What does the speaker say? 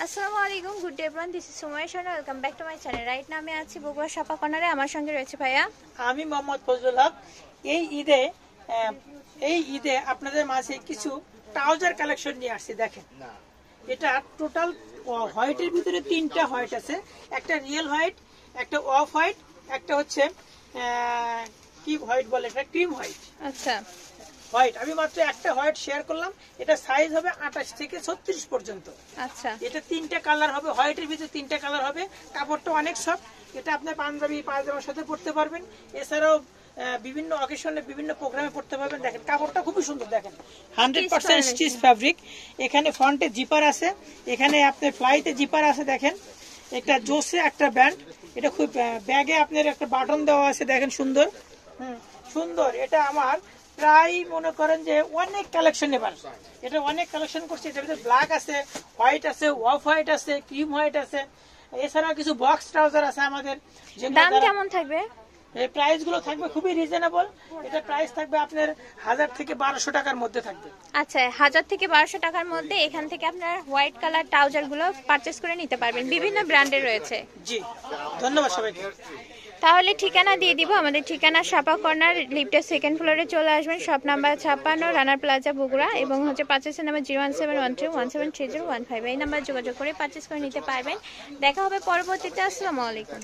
আসসালামু আলাইকুম, good day everyone, this is Sumaiya Shanu, welcome back to my channel. Right না আমি আছি বগুড়া শাপা কর্নারে, আমার সঙ্গে রয়েছে ভাইয়া। আমি মোহাম্মদ ফজলুল হক। এই ঈদে আপনাদের মাঝে কিছু ট্রাউজার কালেকশন নিয়ে আসছি। দেখেন, এটা টোটাল হোয়াইটের ভিতরে তিনটা হোয়াইট আছে, একটা রিয়েল হোয়াইট, একটা অফ হোয়াইট, একটা হচ্ছে কি হোয়াইট বলে, এটা ক্রিম হোয়াইট। আচ্ছা, হোয়াইট আমি মাত্র একটা হোয়াইট শেয়ার করলাম। এটা সাইজ হবে 28 থেকে 36 পর্যন্ত। আচ্ছা, এটা তিনটা কালার হবে, হোয়াইটের ভিতরে তিনটা কালার হবে। কাপড়টা অনেক সফট। এটা আপনি পাঞ্জাবি পায়জামার সাথে পরতে পারবেন, এছাড়াও বিভিন্ন অকেশনে বিভিন্ন প্রোগ্রামে পড়তে পারবেন। দেখেন কাপড়টা খুবই সুন্দর, দেখেন 100% স্টিচ ফ্যাব্রিক। এখানে ফ্রন্টে জিপার আছে, এখানে আপনার ফ্লাইতে জিপার আছে। দেখেন একটা জোসে একটা ব্যান্ড, এটা খুব ব্যাগে আপনার একটা বাটন দেওয়া আছে। দেখেন সুন্দর, সুন্দর। এটা আমার প্রায় মনে করেন যে অনেক কালেকশন, এবার এটা অনেক কালেকশন করছে। এটার ভিতরে ব্ল্যাক আছে, হোয়াইট আছে, অফ হোয়াইট আছে, ক্রিম হোয়াইট আছে, এছাড়া কিছু বক্স ট্রাউজার আছে আমাদের। দাম কেমন থাকবে? এই প্রাইস গুলো থাকবে খুবই রিজনেবল। এটা প্রাইস থাকবে আপনার 1000 থেকে 1200 টাকার মধ্যে থাকবে। আচ্ছা, 1000 থেকে 1200 টাকার মধ্যে এখান থেকে আপনার হোয়াইট কালার ট্রাউজার গুলো পারচেজ করে নিতে পারবেন। বিভিন্ন ব্র্যান্ডের রয়েছে। জি, ধন্যবাদ সবাইকে। তাহলে ঠিকানা দিয়ে দিব। আমাদের ঠিকানা শাপা কর্নার, লিফটের সেকেন্ড ফ্লোরে চলে আসবেন। শপ নাম্বার 56, রানার প্লাজা, বগুড়া। এবং হচ্ছে পারচেসের নাম্বার 01713173015। এই নাম্বার যোগাযোগ করে পারচেস করে নিতে পারবেন। দেখা হবে পরবর্তীতে। আসসালামু আলাইকুম।